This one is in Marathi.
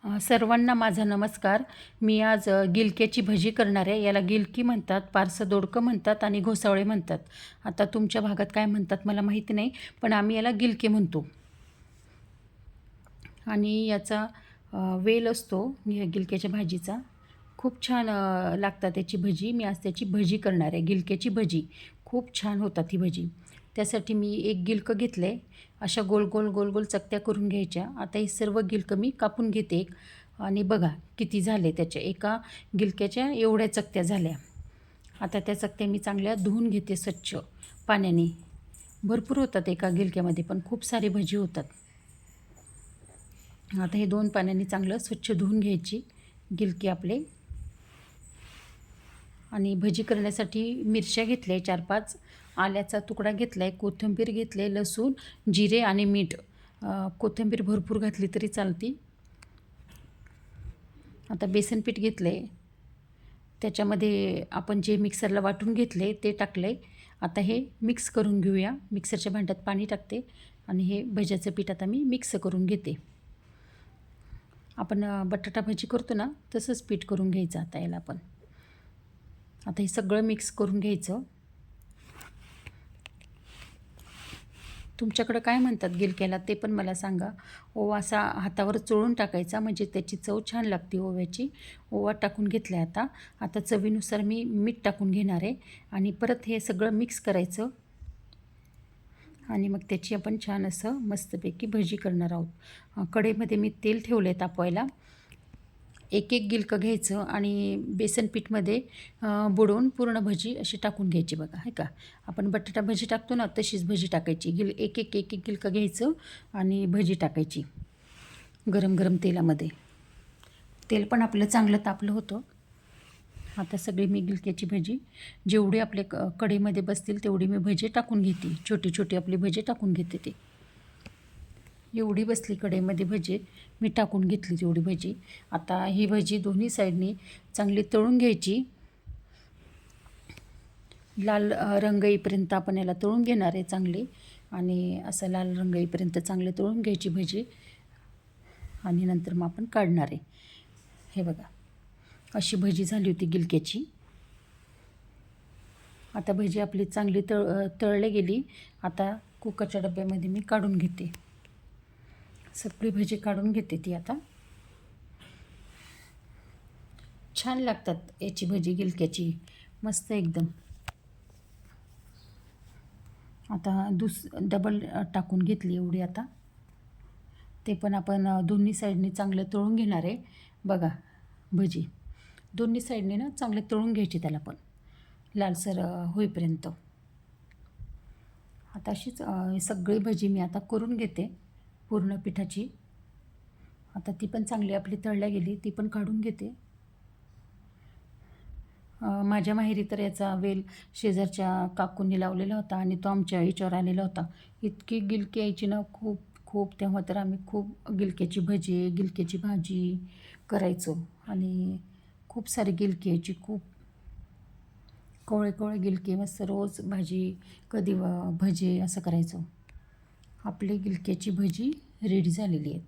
सर्वांना माझा नमस्कार. मी आज गिलक्याची भजी करणार आहे. याला गिलकी म्हणतात, पारसं दोडकं म्हणतात आणि घोसावळे म्हणतात. आता तुमच्या भागात काय म्हणतात मला माहिती नाही, पण आम्ही याला गिलके म्हणतो. आणि याचा वेल असतो या गिलक्याच्या भाजीचा. खूप छान लागतात त्याची भजी. मी आज त्याची भजी करणार आहे, गिलक्याची भजी. खूप छान होतात ही भजी. त्यासाठी मी एक गिलकं घेतलं आहे. अशा गोल गोल गोल गोल चकत्या करून घ्यायच्या. आता हे सर्व गिलकं मी कापून घेते आणि बघा किती झाले त्याच्या. एका गिलक्याच्या एवढ्या चकत्या झाल्या. आता त्या चकत्या मी चांगल्या धुवून घेते स्वच्छ पाण्याने. भरपूर होतात एका गिलक्यामध्ये, पण खूप सारी भजी होतात. आता हे 2 पाण्याने चांगलं स्वच्छ धुवून घ्यायची गिलकी आपले. आणि भजी करण्यासाठी मिरच्या घेतल्या आहे 4-5, आल्याचा तुकडा घेतला आहे, कोथिंबीर घेतली आहे, लसूण, जिरे आणि मीठ. कोथिंबीर भरपूर घातली तरी चालती. आता बेसन पीठ घेतलं आहे. त्याच्यामध्ये आपण जे मिक्सरला वाटून घेतले ते टाकलं आहे. आता हे मिक्स करून घेऊया. मिक्सरच्या भांड्यात पाणी टाकते आणि हे भज्याचं पीठ आता मी मिक्स करून घेते. आपण बटाटा भजी करतो ना, तसंच पीठ करून घ्यायचं आता याला आपण. आता हे सगळं मिक्स करून घ्यायचं. तुमच्याकडं काय म्हणतात गिलक्याला ते पण मला सांगा. ओवा असा हातावर चोळून टाकायचा, म्हणजे त्याची चव छान लागते ओव्याची. ओवा टाकून घेतला आहे आता. आता चवीनुसार मी मीठ टाकून घेणार आहे आणि परत हे सगळं मिक्स करायचं. आणि मग त्याची आपण छान असं मस्तपैकी भजी करणार आहोत. कढईमध्ये मी तेल ठेवलं आहे तापवायला. एक एक गिलकं घ्यायचं आणि बेसन पीठमध्ये बुडवून पूर्ण भजी अशी टाकून घ्यायची बघा, आहे का. आपण बटाटा भजी टाकतो ना, तशीच भजी टाकायची. एक एक एक एक गिलकं घ्यायचं आणि भजी टाकायची गरम गरम तेलामध्ये. तेल पण आपलं चांगलं तापलं होतं. आता सगळी मी गिलक्याची भजी जेवढी आपल्या कढईमध्ये बसतील तेवढी मी भजी टाकून घेते. छोटी छोटी आपली भजी टाकून घेते. ते एवढी बसली कढईमध्ये भजी, मी टाकून घेतली तेवढी भजी. आता ही भजी दोन्ही साईडनी चांगली तळून घ्यायची. लाल रंग येईपर्यंत आपण याला तळून घेणार आहे चांगली. आणि असं लाल रंग येईपर्यंत चांगले तळून घ्यायची भजी. आणि नंतर मग आपण काढणार आहे. हे बघा अशी भजी झाली होती गिलक्याची. आता भजी आपली चांगली तळली गेली. आता कुकरच्या डब्यामध्ये मी काढून घेते. सगळी भजी काढून घेते ती आता. छान लागतात याची भजी गिलक्याची, मस्त एकदम. आता डबल टाकून घेतली एवढी आता. ते पण आपण दोन्ही साईडनी चांगलं तळून घेणार आहे बघा. भजी दोन्ही साईडनी ना चांगले तळून घ्यायची त्याला पण, लालसर होईपर्यंत. आता अशीच सगळी भजी मी आता करून घेते पूर्ण पिठाची. आता ती पण चांगली आपली तळल्या गेली, ती पण काढून घेते. माझ्या माहेरी तर याचा वेल शेजारच्या काकूंनी लावलेला होता आणि तो आमच्या याच्यावर आलेला होता. इतकी गिलकी यायची ना, खूप खूप. तेव्हा तर आम्ही खूप गिलक्याची भजी, गिलक्याची भाजी करायचो. आणि खूप सारी गिलकी यायची, खूप कोवळे कोवळे गिलके. मस्त रोज भाजी, कधी भजी असं करायचो. आपली गिलक्याची भजी रेडी झालेली आहे.